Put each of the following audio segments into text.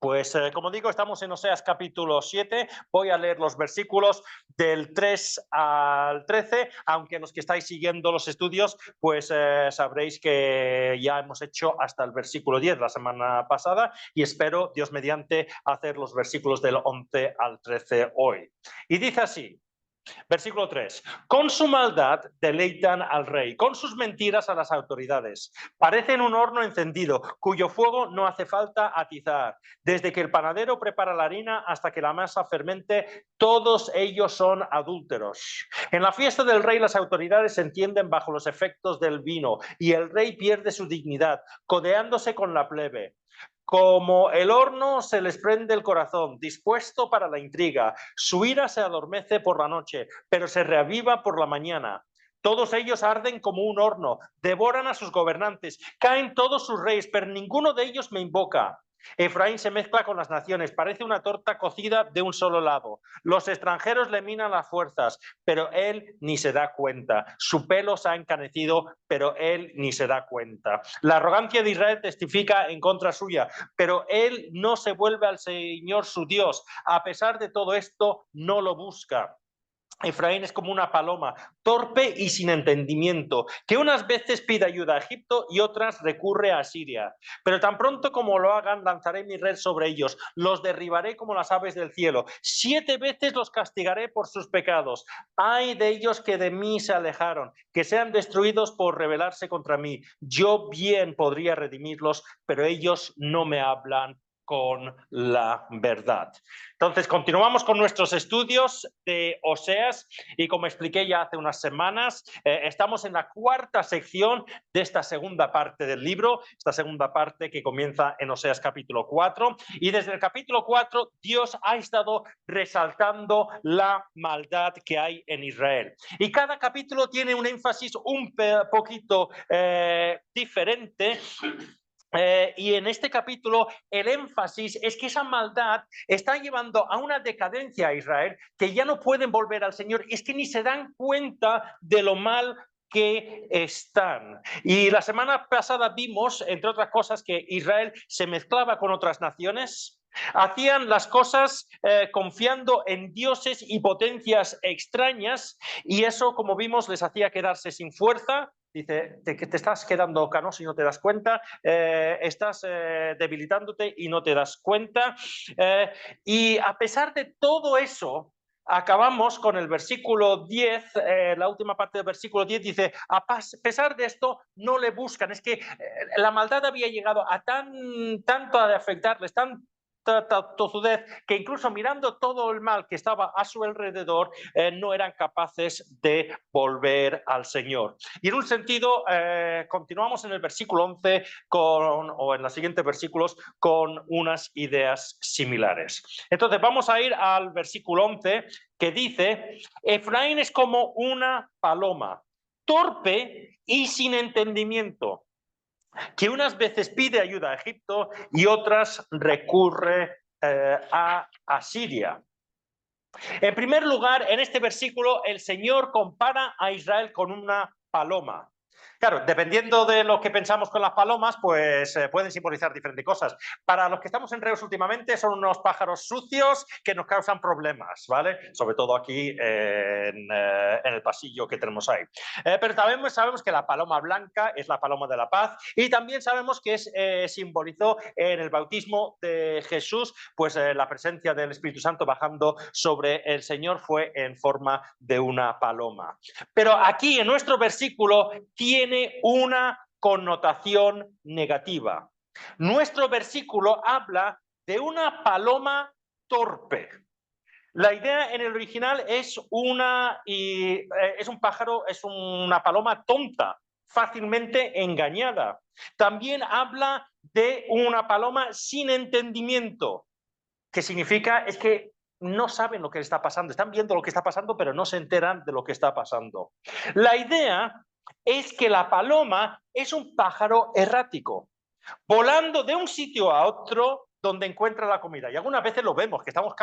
Pues como digo, estamos en Oseas capítulo 7. Voy a leer los versículos del 3 al 13, aunque los que estáis siguiendo los estudios, pues sabréis que ya hemos hecho hasta el versículo 10 la semana pasada y espero, Dios mediante, hacer los versículos del 11 al 13 hoy. Y dice así. Versículo 3. Con su maldad deleitan al rey, con sus mentiras a las autoridades. Parecen un horno encendido, cuyo fuego no hace falta atizar. Desde que el panadero prepara la harina hasta que la masa fermente, todos ellos son adúlteros. En la fiesta del rey las autoridades se entienden bajo los efectos del vino y el rey pierde su dignidad, codeándose con la plebe. Como el horno se les prende el corazón, dispuesto para la intriga. Su ira se adormece por la noche, pero se reaviva por la mañana. Todos ellos arden como un horno, devoran a sus gobernantes, caen todos sus reyes, pero ninguno de ellos me invoca. Efraín se mezcla con las naciones, parece una torta cocida de un solo lado. Los extranjeros le minan las fuerzas, pero él ni se da cuenta. Su pelo se ha encanecido, pero él ni se da cuenta. La arrogancia de Israel testifica en contra suya, pero él no se vuelve al Señor su Dios. A pesar de todo esto, no lo busca. Efraín es como una paloma, torpe y sin entendimiento, que unas veces pide ayuda a Egipto y otras recurre a Siria. Pero tan pronto como lo hagan, lanzaré mi red sobre ellos, los derribaré como las aves del cielo. 7 veces los castigaré por sus pecados. Ay de ellos que de mí se alejaron, que sean destruidos por rebelarse contra mí. Yo bien podría redimirlos, pero ellos no me hablan con la verdad. Entonces, continuamos con nuestros estudios de Oseas y como expliqué ya hace unas semanas, estamos en la cuarta sección de esta segunda parte del libro, esta segunda parte que comienza en Oseas capítulo 4 y desde el capítulo 4 Dios ha estado resaltando la maldad que hay en Israel. Y cada capítulo tiene un énfasis un poquito diferente. Y en este capítulo el énfasis es que esa maldad está llevando a una decadencia a Israel, que ya no pueden volver al Señor, es que ni se dan cuenta de lo mal que están. Y la semana pasada vimos, entre otras cosas, que Israel se mezclaba con otras naciones. Hacían las cosas confiando en dioses y potencias extrañas y eso, como vimos, les hacía quedarse sin fuerza. Dice que te estás quedando canoso y no te das cuenta, estás debilitándote y no te das cuenta. Y a pesar de todo eso, acabamos con el versículo 10, la última parte del versículo 10 dice, a pesar de esto, no le buscan. Es que la maldad había llegado a tanto a afectarles, tozudez, que incluso mirando todo el mal que estaba a su alrededor, no eran capaces de volver al Señor. Y en un sentido, continuamos en el versículo 11 o en los siguientes versículos con unas ideas similares. Entonces vamos a ir al versículo 11 que dice, Efraín es como una paloma, torpe y sin entendimiento, que unas veces pide ayuda a Egipto y otras recurre a Asiria. En primer lugar, en este versículo, el Señor compara a Israel con una paloma. Claro, dependiendo de lo que pensamos con las palomas, pues pueden simbolizar diferentes cosas. Para los que estamos en Reus últimamente, son unos pájaros sucios que nos causan problemas, ¿vale? Sobre todo aquí en el pasillo que tenemos ahí. Pero también sabemos que la paloma blanca es la paloma de la paz y también sabemos que simbolizó en el bautismo de Jesús, pues la presencia del Espíritu Santo bajando sobre el Señor fue en forma de una paloma. Pero aquí en nuestro versículo tiene una connotación negativa. Nuestro versículo habla de una paloma torpe. La idea en el original es es un pájaro, es una paloma tonta, fácilmente engañada. También habla de una paloma sin entendimiento, que significa es que no saben lo que está pasando, están viendo lo que está pasando, pero no se enteran de lo que está pasando. La idea es que la paloma es un pájaro errático, volando de un sitio a otro donde encuentra la comida. Y algunas veces lo vemos, que estamos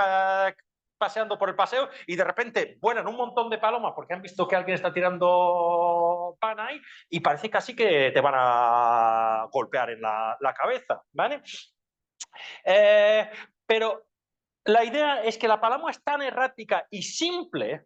paseando por el paseo y de repente vuelan un montón de palomas porque han visto que alguien está tirando pan ahí y parece casi que te van a golpear en la cabeza, ¿vale? Pero la idea es que la paloma es tan errática y simple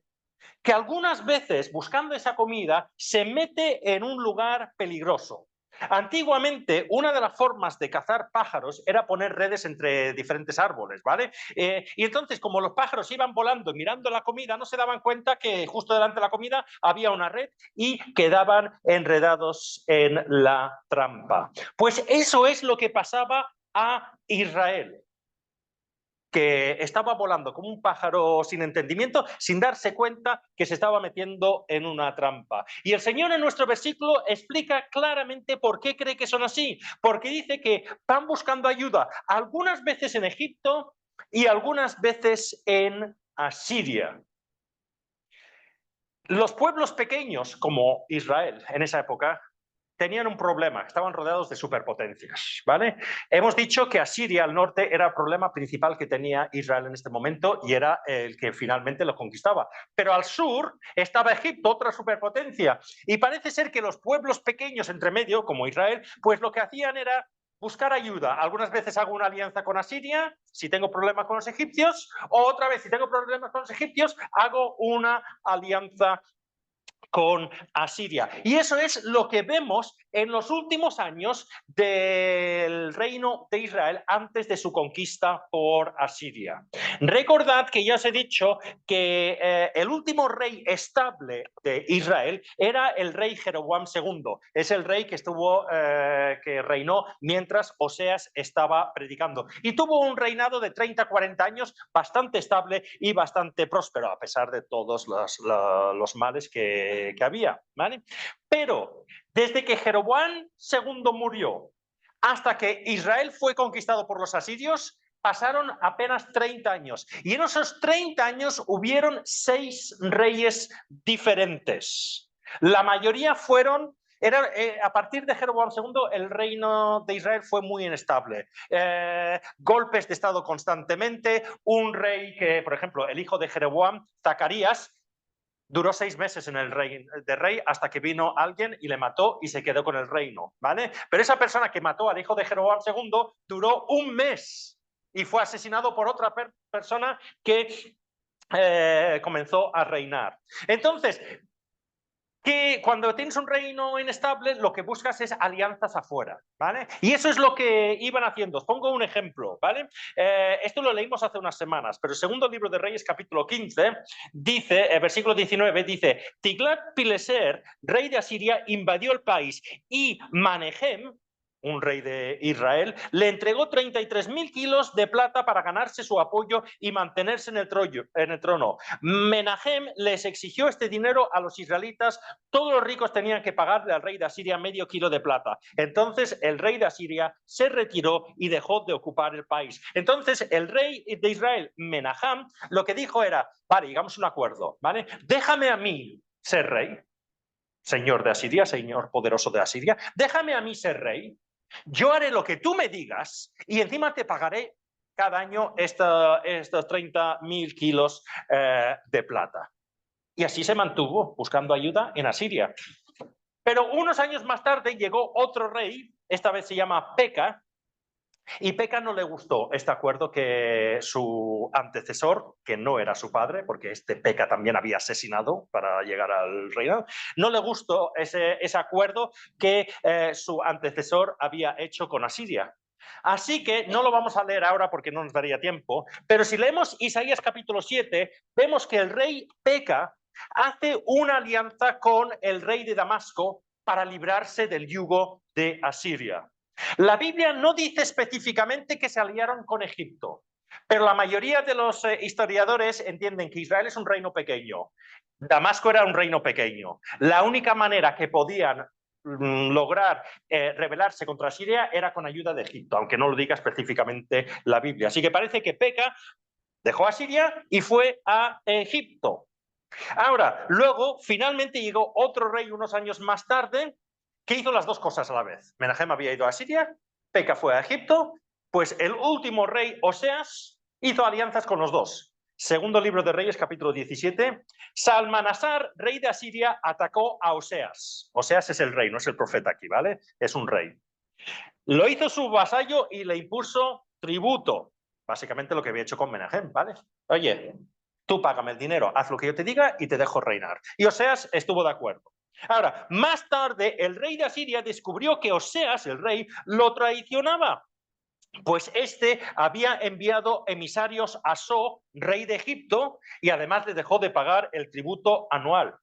que algunas veces, buscando esa comida, se mete en un lugar peligroso. Antiguamente, una de las formas de cazar pájaros era poner redes entre diferentes árboles, ¿vale? Y entonces, como los pájaros iban volando y mirando la comida, no se daban cuenta que justo delante de la comida había una red y quedaban enredados en la trampa. Pues eso es lo que pasaba a Israel, que estaba volando como un pájaro sin entendimiento, sin darse cuenta que se estaba metiendo en una trampa. Y el Señor en nuestro versículo explica claramente por qué cree que son así, porque dice que van buscando ayuda, algunas veces en Egipto y algunas veces en Asiria. Los pueblos pequeños, como Israel en esa época, tenían un problema, estaban rodeados de superpotencias, ¿vale? Hemos dicho que Asiria al norte era el problema principal que tenía Israel en este momento y era el que finalmente lo conquistaba. Pero al sur estaba Egipto, otra superpotencia, y parece ser que los pueblos pequeños entre medio, como Israel, pues lo que hacían era buscar ayuda. Algunas veces hago una alianza con Asiria, si tengo problemas con los egipcios, o otra vez, si tengo problemas con los egipcios, hago una alianza con Asiria. Y eso es lo que vemos en los últimos años del reino de Israel antes de su conquista por Asiria. Recordad que ya os he dicho que el último rey estable de Israel era el rey Jeroboam II. Es el rey que que reinó mientras Oseas estaba predicando. Y tuvo un reinado de 30-40 años bastante estable y bastante próspero, a pesar de todos los males que había, ¿vale? Pero desde que Jeroboam II murió hasta que Israel fue conquistado por los asirios, pasaron apenas 30 años. Y en esos 30 años hubieron 6 reyes diferentes. La mayoría fueron a partir de Jeroboam II, el reino de Israel fue muy inestable. Golpes de Estado constantemente, un rey que, por ejemplo, el hijo de Jeroboam, Zacarías, duró 6 meses en el rey hasta que vino alguien y le mató y se quedó con el reino, ¿vale? Pero esa persona que mató al hijo de Jeroboam II duró 1 mes y fue asesinado por otra persona que comenzó a reinar. Entonces, que cuando tienes un reino inestable, lo que buscas es alianzas afuera, ¿vale? Y eso es lo que iban haciendo. Os pongo un ejemplo, ¿vale? Esto lo leímos hace unas semanas, pero el segundo libro de Reyes, capítulo 15, dice, versículo 19, dice, Tiglat-Pileser, rey de Asiria, invadió el país y Manehem, un rey de Israel, le entregó 33.000 kilos de plata para ganarse su apoyo y mantenerse en el trono. Menahem les exigió este dinero a los israelitas. Todos los ricos tenían que pagarle al rey de Asiria medio kilo de plata. Entonces el rey de Asiria se retiró y dejó de ocupar el país. Entonces el rey de Israel, Menahem, lo que dijo era, vale, llegamos a un acuerdo, ¿vale? Déjame a mí ser rey, señor de Asiria, señor poderoso de Asiria, déjame a mí ser rey. Yo haré lo que tú me digas y encima te pagaré cada año estos 30.000 kilos de plata. Y así se mantuvo buscando ayuda en Asiria. Pero unos años más tarde llegó otro rey, esta vez se llama Peca, y Peca no le gustó este acuerdo que su antecesor, que no era su padre, porque este Peca también había asesinado para llegar al reino, no le gustó ese acuerdo que su antecesor había hecho con Asiria. Así que no lo vamos a leer ahora porque no nos daría tiempo, pero si leemos Isaías capítulo 7, vemos que el rey Peca hace una alianza con el rey de Damasco para librarse del yugo de Asiria. La Biblia no dice específicamente que se aliaron con Egipto, pero la mayoría de los historiadores entienden que Israel es un reino pequeño, Damasco era un reino pequeño. La única manera que podían lograr rebelarse contra Siria era con ayuda de Egipto, aunque no lo diga específicamente la Biblia. Así que parece que Peca dejó a Siria y fue a Egipto. Ahora, luego, finalmente llegó otro rey unos años más tarde que hizo las dos cosas a la vez. Menahem había ido a Siria, Peca fue a Egipto, pues el último rey, Oseas, hizo alianzas con los dos. Segundo libro de Reyes, capítulo 17. Salmanasar, rey de Asiria, atacó a Oseas. Oseas es el rey, no es el profeta aquí, ¿vale? Es un rey. Lo hizo su vasallo y le impuso tributo. Básicamente lo que había hecho con Menahem, ¿vale? Oye, tú págame el dinero, haz lo que yo te diga y te dejo reinar. Y Oseas estuvo de acuerdo. Ahora, más tarde, el rey de Asiria descubrió que Oseas, el rey, lo traicionaba. Pues este había enviado emisarios a So, rey de Egipto, y además le dejó de pagar el tributo anual.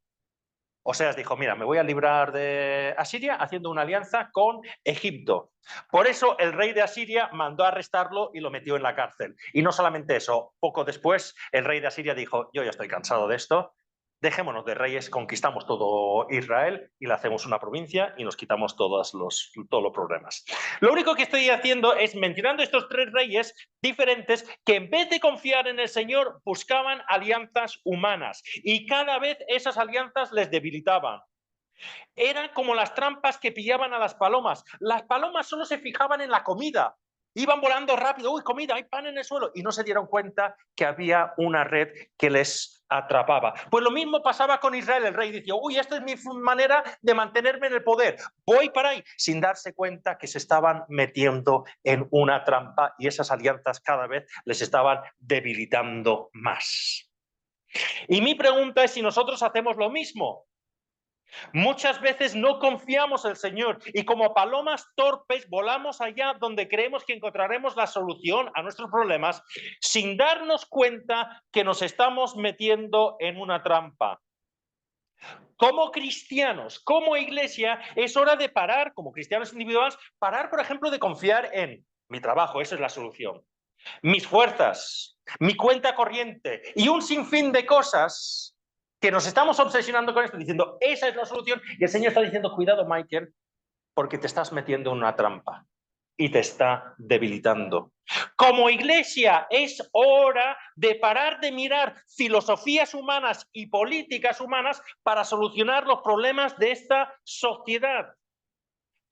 Oseas dijo, mira, me voy a librar de Asiria haciendo una alianza con Egipto. Por eso el rey de Asiria mandó a arrestarlo y lo metió en la cárcel. Y no solamente eso, poco después el rey de Asiria dijo, yo ya estoy cansado de esto, dejémonos de reyes, conquistamos todo Israel y le hacemos una provincia y nos quitamos todos los problemas. Lo único que estoy haciendo es mencionando estos tres reyes diferentes que en vez de confiar en el Señor buscaban alianzas humanas y cada vez esas alianzas les debilitaban. Eran como las trampas que pillaban a las palomas. Las palomas solo se fijaban en la comida. Iban volando rápido, uy, comida, hay pan en el suelo, y no se dieron cuenta que había una red que les atrapaba. Pues lo mismo pasaba con Israel. El rey decía, uy, esta es mi manera de mantenerme en el poder, voy para ahí, sin darse cuenta que se estaban metiendo en una trampa y esas alianzas cada vez les estaban debilitando más. Y mi pregunta es si nosotros hacemos lo mismo. Muchas veces no confiamos en el Señor y como palomas torpes volamos allá donde creemos que encontraremos la solución a nuestros problemas sin darnos cuenta que nos estamos metiendo en una trampa. Como cristianos, como iglesia, es hora de parar, como cristianos individuales, parar, por ejemplo, de confiar en mi trabajo, esa es la solución, mis fuerzas, mi cuenta corriente y un sinfín de cosas que nos estamos obsesionando con esto, diciendo, esa es la solución, y el Señor está diciendo, cuidado, Michael, porque te estás metiendo en una trampa y te está debilitando. Como iglesia, es hora de parar de mirar filosofías humanas y políticas humanas para solucionar los problemas de esta sociedad.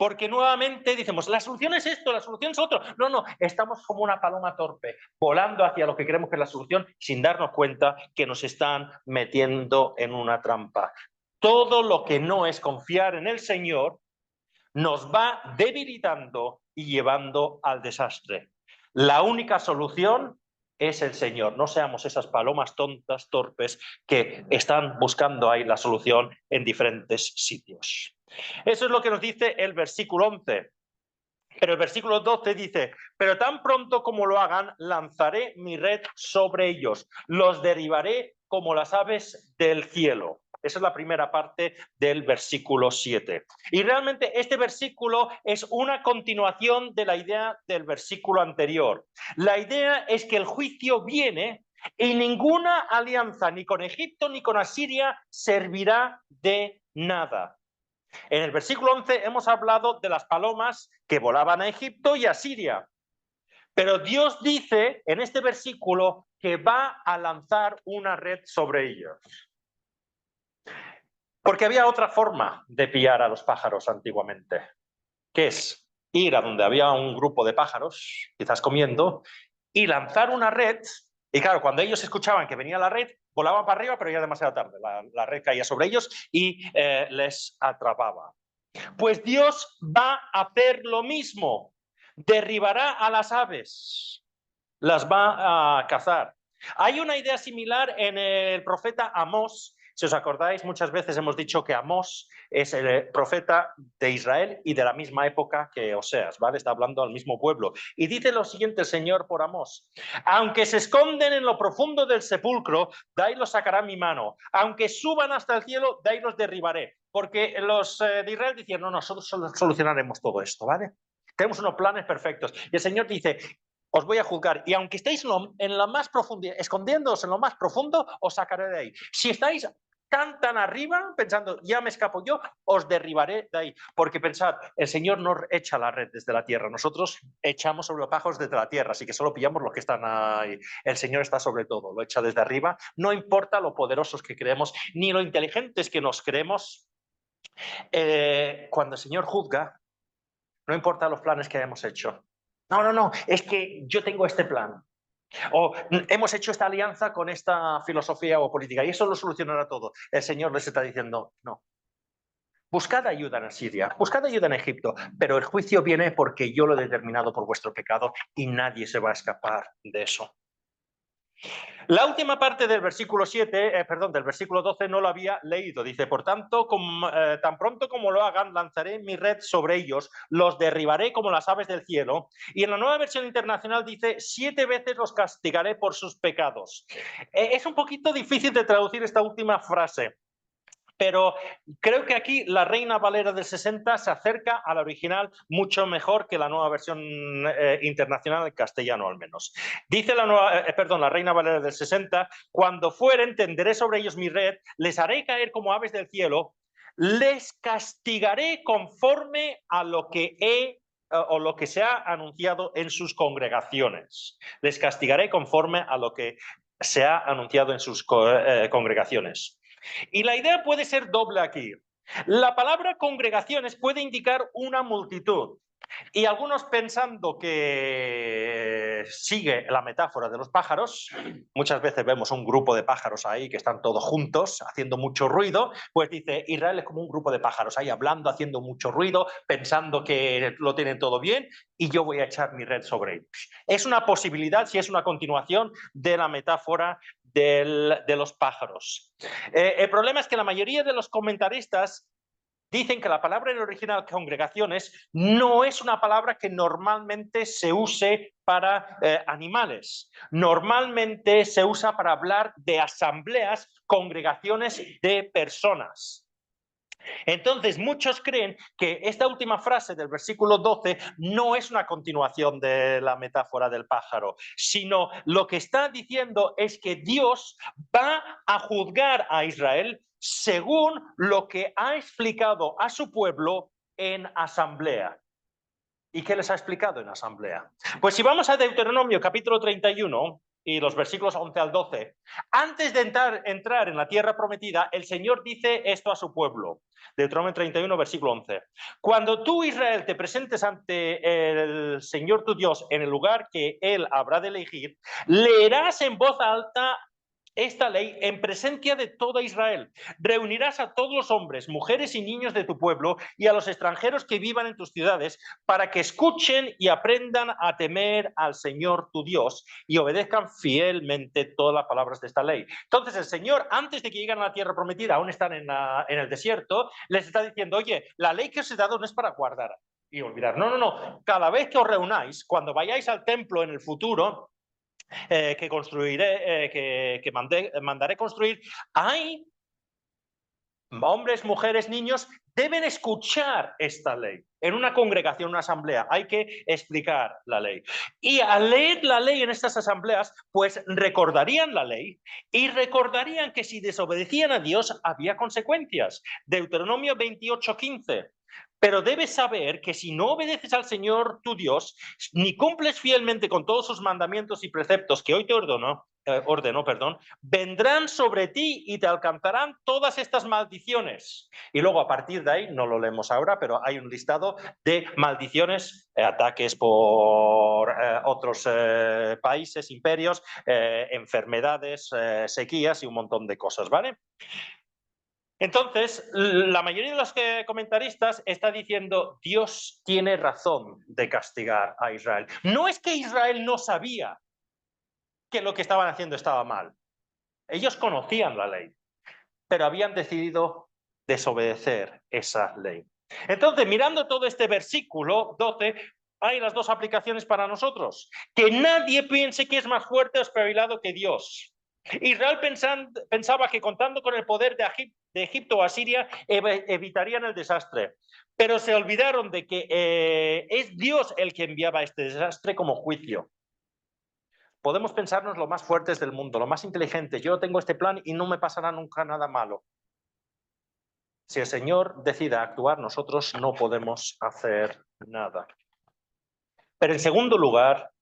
Porque nuevamente decimos, la solución es esto, la solución es otro. No, no, estamos como una paloma torpe, volando hacia lo que creemos que es la solución, sin darnos cuenta que nos están metiendo en una trampa. Todo lo que no es confiar en el Señor nos va debilitando y llevando al desastre. La única solución es el Señor. No seamos esas palomas tontas, torpes, que están buscando ahí la solución en diferentes sitios. Eso es lo que nos dice el versículo 11. Pero el versículo 12 dice, pero tan pronto como lo hagan, lanzaré mi red sobre ellos, los derribaré como las aves del cielo. Esa es la primera parte del versículo 7. Y realmente este versículo es una continuación de la idea del versículo anterior. La idea es que el juicio viene y ninguna alianza, ni con Egipto ni con Asiria, servirá de nada. En el versículo 11 hemos hablado de las palomas que volaban a Egipto y a Siria. Pero Dios dice en este versículo que va a lanzar una red sobre ellos. Porque había otra forma de pillar a los pájaros antiguamente, que es ir a donde había un grupo de pájaros, quizás comiendo, y lanzar una red. Y claro, cuando ellos escuchaban que venía la red, volaban para arriba, pero ya demasiado tarde. La red caía sobre ellos y les atrapaba. Pues Dios va a hacer lo mismo. Derribará a las aves, las va a cazar. Hay una idea similar en el profeta Amós. Si os acordáis, muchas veces hemos dicho que Amós es el profeta de Israel y de la misma época que Oseas, ¿vale? Está hablando al mismo pueblo. Y dice lo siguiente el Señor por Amós: aunque se esconden en lo profundo del sepulcro, de ahí los sacará mi mano. Aunque suban hasta el cielo, de ahí los derribaré. Porque los de Israel decían, no, nosotros solucionaremos todo esto, ¿vale? Tenemos unos planes perfectos. Y el Señor dice, os voy a juzgar, y aunque estéis en la más profundidad, escondiéndoos en lo más profundo, os sacaré de ahí. Si estáis tan arriba, pensando, ya me escapo yo, os derribaré de ahí. Porque pensad, el Señor no echa la red desde la tierra, nosotros echamos sobre los pájaros desde la tierra, así que solo pillamos los que están ahí. El Señor está sobre todo, lo echa desde arriba, no importa lo poderosos que creemos, ni lo inteligentes que nos creemos. Cuando el Señor juzga, no importa los planes que hayamos hecho. No, es que yo tengo este plan. O hemos hecho esta alianza con esta filosofía o política y eso lo solucionará todo. El Señor les está diciendo, no. Buscad ayuda en Asiria, buscad ayuda en Egipto, pero el juicio viene porque yo lo he determinado por vuestro pecado y nadie se va a escapar de eso. La última parte del versículo 7, del versículo 12 no lo había leído. Dice, por tanto, tan pronto como lo hagan, lanzaré mi red sobre ellos, los derribaré como las aves del cielo. Y en la Nueva Versión Internacional dice, 7 veces los castigaré por sus pecados. Es un poquito difícil de traducir esta última frase, pero creo que aquí la Reina Valera del 60 se acerca a la original mucho mejor que la Nueva Versión Internacional en castellano, al menos. Dice la Reina Valera del 60, cuando fueren, tenderé sobre ellos mi red, les haré caer como aves del cielo, les castigaré conforme a lo que o lo que se ha anunciado en sus congregaciones. Les castigaré conforme a lo que se ha anunciado en sus congregaciones. Y la idea puede ser doble aquí. La palabra congregaciones puede indicar una multitud. Y algunos pensando que sigue la metáfora de los pájaros, muchas veces vemos un grupo de pájaros ahí que están todos juntos, haciendo mucho ruido, pues dice, Israel es como un grupo de pájaros ahí hablando, haciendo mucho ruido, pensando que lo tienen todo bien y yo voy a echar mi red sobre ellos. Es una posibilidad si es una continuación de la metáfora de los pájaros. El problema es que la mayoría de los comentaristas dicen que la palabra en el original congregaciones no es una palabra que normalmente se use para animales. Normalmente se usa para hablar de asambleas, congregaciones de personas. Entonces, muchos creen que esta última frase del versículo 12 no es una continuación de la metáfora del pájaro, sino lo que está diciendo es que Dios va a juzgar a Israel según lo que ha explicado a su pueblo en asamblea. ¿Y qué les ha explicado en asamblea? Pues si vamos a Deuteronomio capítulo 31 y los versículos 11 al 12, antes de entrar en la tierra prometida, el Señor dice esto a su pueblo. Deuteronomio 31, versículo 11. Cuando tú, Israel, te presentes ante el Señor tu Dios en el lugar que Él habrá de elegir, leerás en voz alta esta ley en presencia de toda Israel. Reunirás a todos los hombres, mujeres y niños de tu pueblo y a los extranjeros que vivan en tus ciudades para que escuchen y aprendan a temer al Señor tu Dios y obedezcan fielmente todas las palabras de esta ley. Entonces el Señor, antes de que lleguen a la tierra prometida, aún están en el desierto, les está diciendo, oye, la ley que os he dado no es para guardar y olvidar. No. Cada vez que os reunáis, cuando vayáis al templo en el futuro, que construiré, que mandaré construir, hay hombres, mujeres, niños, deben escuchar esta ley. En una congregación, una asamblea, hay que explicar la ley. Y al leer la ley en estas asambleas, pues recordarían la ley y recordarían que si desobedecían a Dios había consecuencias. Deuteronomio 28:15. Pero debes saber que si no obedeces al Señor tu Dios, ni cumples fielmente con todos sus mandamientos y preceptos que hoy te ordeno, vendrán sobre ti y te alcanzarán todas estas maldiciones. Y luego a partir de ahí, no lo leemos ahora, pero hay un listado de maldiciones, ataques por otros países, imperios, enfermedades, sequías y un montón de cosas, ¿vale? Entonces, la mayoría de los comentaristas está diciendo Dios tiene razón de castigar a Israel. No es que Israel no sabía que lo que estaban haciendo estaba mal. Ellos conocían la ley, pero habían decidido desobedecer esa ley. Entonces, mirando todo este versículo 12, hay las dos aplicaciones para nosotros. Que nadie piense que es más fuerte o espabilado que Dios. Israel pensaba que contando con el poder de Egipto o Asiria evitarían el desastre, pero se olvidaron de que es Dios el que enviaba este desastre como juicio. Podemos pensarnos lo más fuertes del mundo, lo más inteligentes. Yo tengo este plan y no me pasará nunca nada malo. Si el Señor decide actuar, nosotros no podemos hacer nada. Pero en segundo lugar,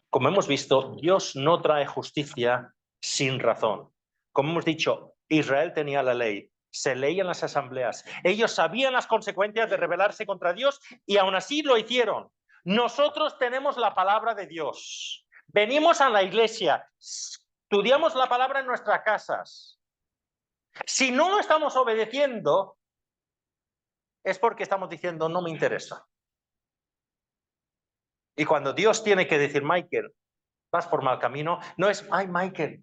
como hemos visto, Dios no trae justicia sin razón. Como hemos dicho, Israel tenía la ley, se leía en las asambleas, ellos sabían las consecuencias de rebelarse contra Dios y aún así lo hicieron. Nosotros tenemos la palabra de Dios, venimos a la iglesia, estudiamos la palabra en nuestras casas. Si no lo estamos obedeciendo, es porque estamos diciendo no me interesa. Y cuando Dios tiene que decir, Michael, vas por mal camino, no es, ay, Michael,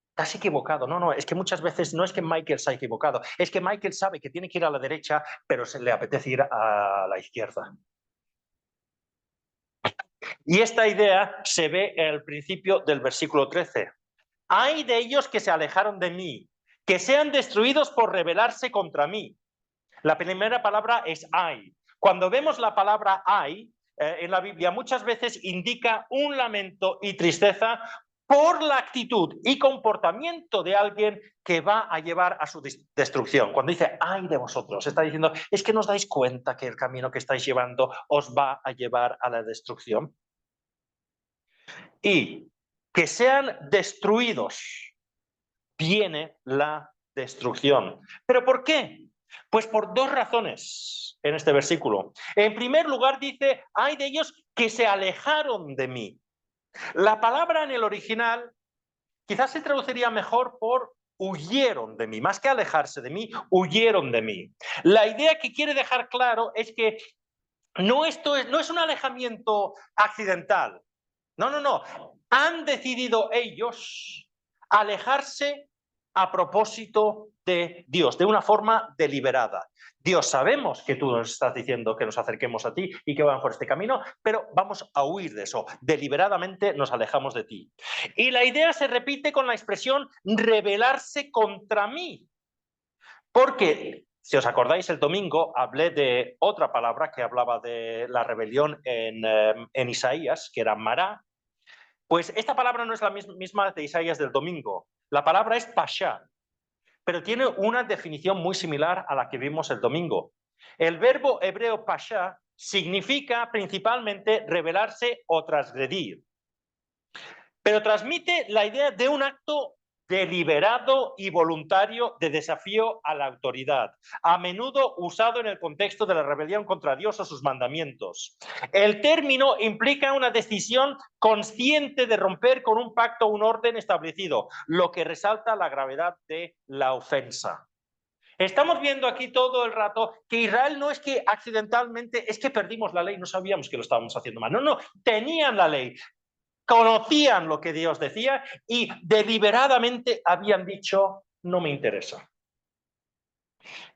estás equivocado. No, no, es que muchas veces no es que Michael se ha equivocado, es que Michael sabe que tiene que ir a la derecha, pero se le apetece ir a la izquierda. Y esta idea se ve en el principio del versículo 13. Hay de ellos que se alejaron de mí, que sean destruidos por rebelarse contra mí. La primera palabra es hay. Cuando vemos la palabra hay en la Biblia, muchas veces indica un lamento y tristeza por la actitud y comportamiento de alguien que va a llevar a su destrucción. Cuando dice, ay de vosotros, está diciendo, es que no os dais cuenta que el camino que estáis llevando os va a llevar a la destrucción. Y que sean destruidos, viene la destrucción. ¿Pero por qué? Pues por dos razones en este versículo. En primer lugar dice, hay de ellos que se alejaron de mí. La palabra en el original quizás se traduciría mejor por huyeron de mí, más que alejarse de mí, huyeron de mí. La idea que quiere dejar claro es que no es un alejamiento accidental. No, no, no. Han decidido ellos alejarse a propósito de Dios, de una forma deliberada. Dios, sabemos que tú nos estás diciendo que nos acerquemos a ti y que vamos por este camino, pero vamos a huir de eso. Deliberadamente nos alejamos de ti. Y la idea se repite con la expresión rebelarse contra mí. Porque, si os acordáis, el domingo hablé de otra palabra que hablaba de la rebelión en Isaías, que era mará. Pues esta palabra no es la misma de Isaías del domingo. La palabra es pasha, pero tiene una definición muy similar a la que vimos el domingo. El verbo hebreo pasha significa principalmente rebelarse o transgredir, pero transmite la idea de un acto deliberado y voluntario de desafío a la autoridad, a menudo usado en el contexto de la rebelión contra Dios o sus mandamientos. El término implica una decisión consciente de romper con un pacto o un orden establecido, lo que resalta la gravedad de la ofensa. Estamos viendo aquí todo el rato que Israel no es que accidentalmente, es que perdimos la ley, no sabíamos que lo estábamos haciendo mal. No, no, tenían la ley, conocían lo que Dios decía y deliberadamente habían dicho, no me interesa.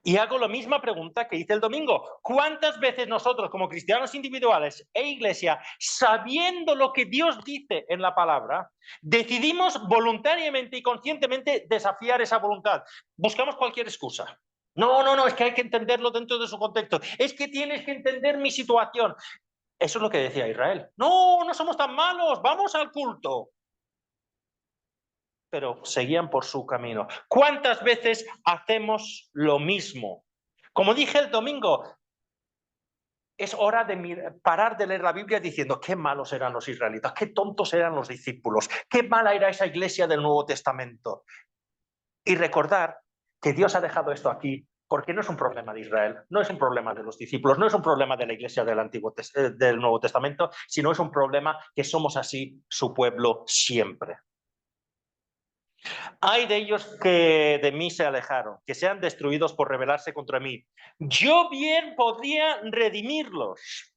Y hago la misma pregunta que hice el domingo. ¿Cuántas veces nosotros, como cristianos individuales e iglesia, sabiendo lo que Dios dice en la palabra, decidimos voluntariamente y conscientemente desafiar esa voluntad? Buscamos cualquier excusa. No, no, no, es que hay que entenderlo dentro de su contexto. Es que tienes que entender mi situación. Eso es lo que decía Israel. No, no somos tan malos, vamos al culto. Pero seguían por su camino. ¿Cuántas veces hacemos lo mismo? Como dije el domingo, es hora de parar de leer la Biblia diciendo qué malos eran los israelitas, qué tontos eran los discípulos, qué mala era esa iglesia del Nuevo Testamento. Y recordar que Dios ha dejado esto aquí porque no es un problema de Israel, no es un problema de los discípulos, no es un problema de la iglesia del Nuevo Testamento, sino es un problema que somos así su pueblo siempre. Hay de ellos que de mí se alejaron, que sean destruidos por rebelarse contra mí. Yo bien podría redimirlos.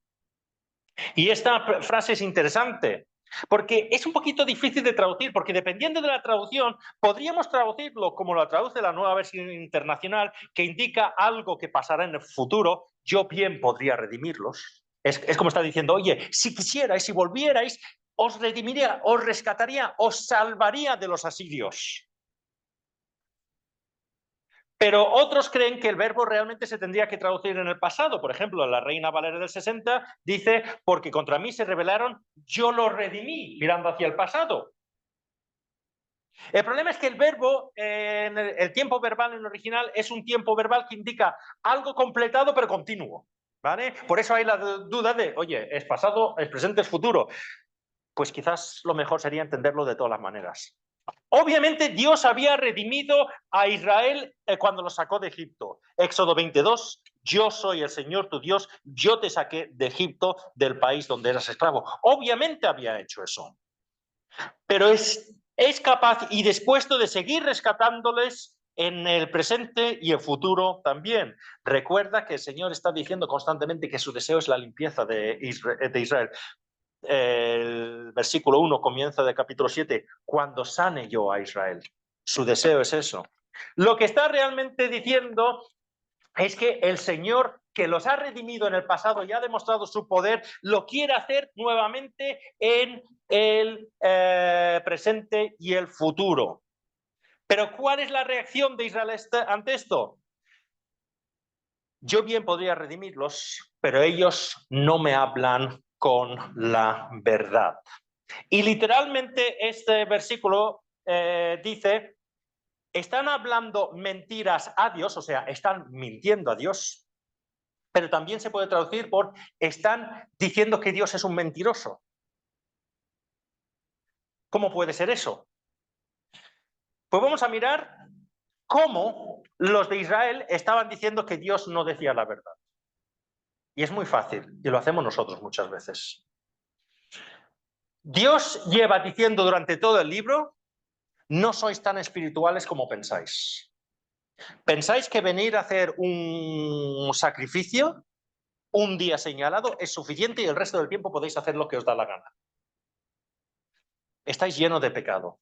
Y esta frase es interesante, porque es un poquito difícil de traducir, porque dependiendo de la traducción, podríamos traducirlo como lo traduce la Nueva Versión Internacional, que indica algo que pasará en el futuro. Yo bien podría redimirlos. Es como está diciendo, oye, si quisierais, si volvierais, os redimiría, os rescataría, os salvaría de los asirios. Pero otros creen que el verbo realmente se tendría que traducir en el pasado. Por ejemplo, la Reina Valera del 60 dice, porque contra mí se rebelaron, yo los redimí, mirando hacia el pasado. El problema es que el verbo, el tiempo verbal en el original, es un tiempo verbal que indica algo completado pero continuo. ¿Vale? Por eso hay la duda de, oye, es pasado, es presente, es futuro. Pues quizás lo mejor sería entenderlo de todas las maneras. Obviamente Dios había redimido a Israel cuando los sacó de Egipto. Éxodo 22, yo soy el Señor tu Dios, yo te saqué de Egipto, del país donde eras esclavo. Obviamente había hecho eso. Pero es capaz y dispuesto de seguir rescatándoles en el presente y el futuro también. Recuerda que el Señor está diciendo constantemente que su deseo es la limpieza de Israel. El versículo 1 comienza del capítulo 7, cuando sane yo a Israel. Su deseo es eso. Lo que está realmente diciendo es que el Señor, que los ha redimido en el pasado y ha demostrado su poder, lo quiere hacer nuevamente en el presente y el futuro. Pero ¿cuál es la reacción de Israel ante esto? Yo bien podría redimirlos, pero ellos no me hablan con la verdad. Y literalmente este versículo dice, están hablando mentiras a Dios, o sea, están mintiendo a Dios, pero también se puede traducir por están diciendo que Dios es un mentiroso. ¿Cómo puede ser eso? Pues vamos a mirar cómo los de Israel estaban diciendo que Dios no decía la verdad. Y es muy fácil, y lo hacemos nosotros muchas veces. Dios lleva diciendo durante todo el libro, no sois tan espirituales como pensáis. ¿Pensáis que venir a hacer un sacrificio un día señalado es suficiente y el resto del tiempo podéis hacer lo que os da la gana? Estáis llenos de pecado.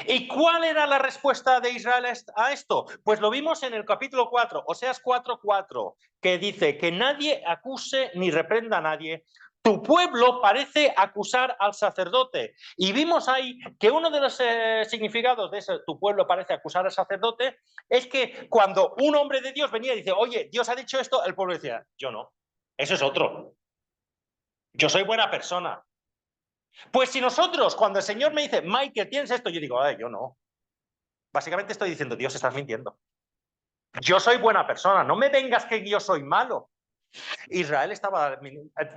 ¿Y cuál era la respuesta de Israel a esto? Pues lo vimos en el capítulo 4, Oseas 4:4, que dice que nadie acuse ni reprenda a nadie. Tu pueblo parece acusar al sacerdote. Y vimos ahí que uno de los significados de ese, tu pueblo parece acusar al sacerdote, es que cuando un hombre de Dios venía y dice, oye, Dios ha dicho esto, el pueblo decía, yo no, eso es otro. Yo soy buena persona. Pues si nosotros, cuando el Señor me dice, Michael, tienes esto, yo digo, ay, yo no. Básicamente estoy diciendo, Dios, estás mintiendo. Yo soy buena persona, no me vengas que yo soy malo. Israel estaba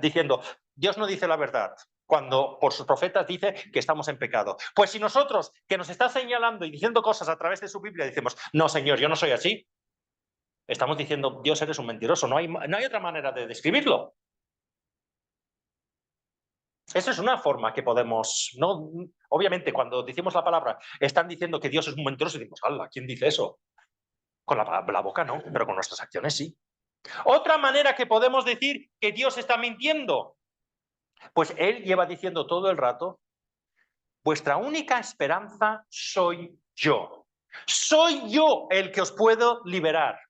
diciendo, Dios no dice la verdad, cuando por sus profetas dice que estamos en pecado. Pues si nosotros, que nos está señalando y diciendo cosas a través de su Biblia, decimos, no, Señor, yo no soy así, estamos diciendo, Dios, eres un mentiroso, no hay otra manera de describirlo. Esa es una forma que podemos, no, obviamente cuando decimos la palabra, están diciendo que Dios es un mentiroso y decimos, ¡hala! ¿Quién dice eso? Con la boca no, pero con nuestras acciones sí. Otra manera que podemos decir que Dios está mintiendo, pues Él lleva diciendo todo el rato, vuestra única esperanza soy yo. Soy yo el que os puedo liberar.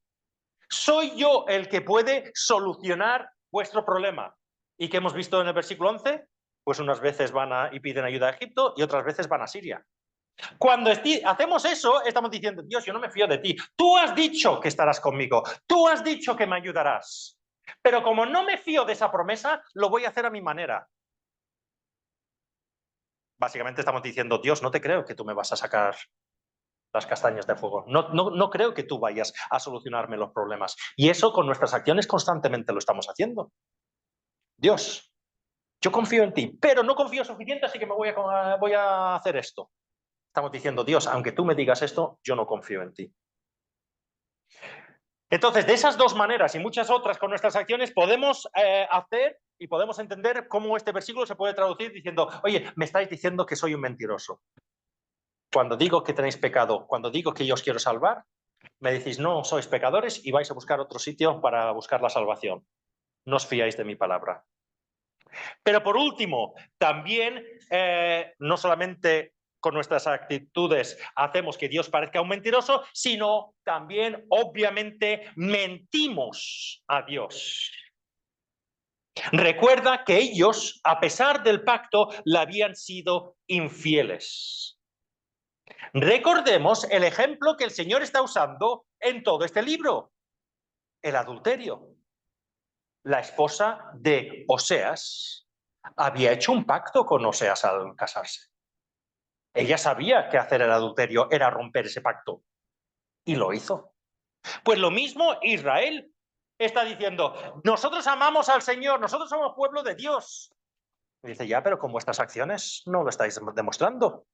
Soy yo el que puede solucionar vuestro problema. ¿Y qué hemos visto en el versículo 11? Pues unas veces van y piden ayuda a Egipto y otras veces van a Siria. Cuando hacemos eso, estamos diciendo, Dios, yo no me fío de ti. Tú has dicho que estarás conmigo. Tú has dicho que me ayudarás. Pero como no me fío de esa promesa, lo voy a hacer a mi manera. Básicamente estamos diciendo, Dios, no te creo que tú me vas a sacar las castañas de fuego. No creo que tú vayas a solucionarme los problemas. Y eso con nuestras acciones constantemente lo estamos haciendo. Dios, yo confío en ti, pero no confío suficiente, así que voy a hacer esto. Estamos diciendo, Dios, aunque tú me digas esto, yo no confío en ti. Entonces, de esas dos maneras y muchas otras con nuestras acciones, podemos hacer y podemos entender cómo este versículo se puede traducir diciendo, oye, me estáis diciendo que soy un mentiroso. Cuando digo que tenéis pecado, cuando digo que yo os quiero salvar, me decís, no, sois pecadores y vais a buscar otro sitio para buscar la salvación. No os fiáis de mi palabra. Pero por último, también no solamente con nuestras actitudes hacemos que Dios parezca un mentiroso, sino también, obviamente, mentimos a Dios. Recuerda que ellos, a pesar del pacto, le habían sido infieles. Recordemos el ejemplo que el Señor está usando en todo este libro, el adulterio. La esposa de Oseas había hecho un pacto con Oseas al casarse. Ella sabía que hacer el adulterio era romper ese pacto y lo hizo. Pues lo mismo Israel está diciendo, nosotros amamos al Señor, nosotros somos pueblo de Dios. Y dice, ya, pero con vuestras acciones no lo estáis demostrando.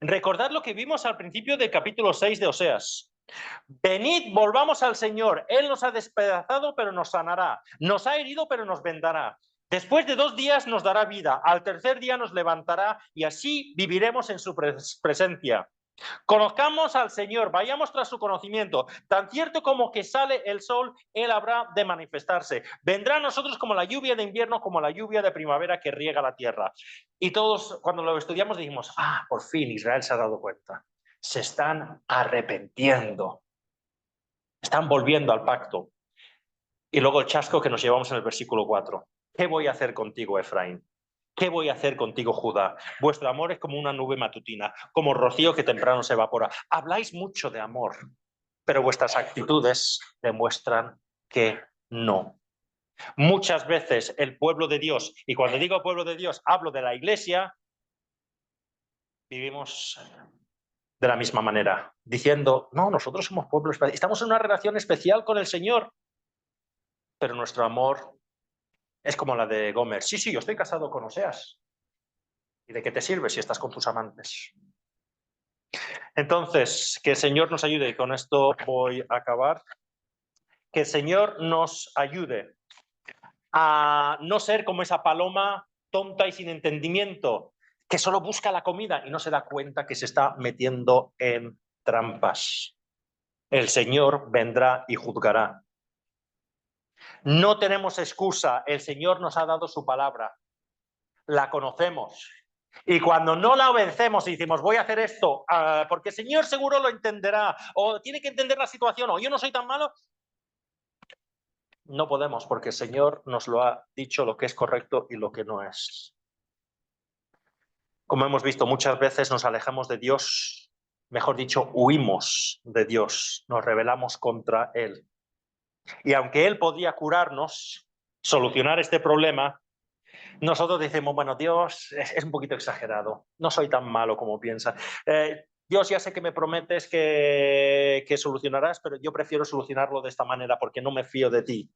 Recordad lo que vimos al principio del capítulo 6 de Oseas. Venid, volvamos al Señor. Él nos ha despedazado, pero nos sanará. Nos ha herido, pero nos vendará. Después de 2 días nos dará vida. Al tercer día nos levantará y así viviremos en su presencia. Conozcamos al Señor, vayamos tras su conocimiento. Tan cierto como que sale el sol, Él habrá de manifestarse. Vendrá a nosotros como la lluvia de invierno, como la lluvia de primavera que riega la tierra. Y todos, cuando lo estudiamos, dijimos, por fin Israel se ha dado cuenta. Se están arrepintiendo. Están volviendo al pacto. Y luego el chasco que nos llevamos en el versículo 4. ¿Qué voy a hacer contigo, Efraín? ¿Qué voy a hacer contigo, Judá? Vuestro amor es como una nube matutina, como rocío que temprano se evapora. Habláis mucho de amor, pero vuestras actitudes demuestran que no. Muchas veces el pueblo de Dios, y cuando digo pueblo de Dios, hablo de la iglesia, vivimos de la misma manera, diciendo, no, nosotros somos pueblo especial, estamos en una relación especial con el Señor, pero nuestro amor es como la de Gomer. Sí, sí, yo estoy casado con Oseas. ¿Y de qué te sirve si estás con tus amantes? Entonces, que el Señor nos ayude, y con esto voy a acabar, que el Señor nos ayude a no ser como esa paloma tonta y sin entendimiento, que solo busca la comida y no se da cuenta que se está metiendo en trampas. El Señor vendrá y juzgará. No tenemos excusa, el Señor nos ha dado su palabra, la conocemos. Y cuando no la obedecemos y decimos, voy a hacer esto, porque el Señor seguro lo entenderá, o tiene que entender la situación, o yo no soy tan malo, no podemos, porque el Señor nos lo ha dicho lo que es correcto y lo que no es. Como hemos visto, muchas veces nos alejamos de Dios, mejor dicho, huimos de Dios, nos rebelamos contra Él. Y aunque Él podía curarnos, solucionar este problema, nosotros decimos, bueno, Dios es un poquito exagerado, no soy tan malo como piensa. Dios, ya sé que me prometes que solucionarás, pero yo prefiero solucionarlo de esta manera porque no me fío de ti.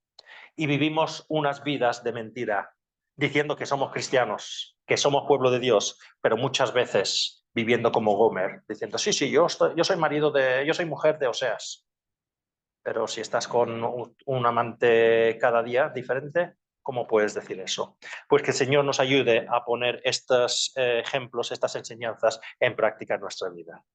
Y vivimos unas vidas de mentira, diciendo que somos cristianos, que somos pueblo de Dios, pero muchas veces viviendo como Gomer, diciendo, sí, sí, yo soy mujer de Oseas. Pero si estás con un amante cada día diferente, ¿cómo puedes decir eso? Pues que el Señor nos ayude a poner estos ejemplos, estas enseñanzas en práctica en nuestra vida.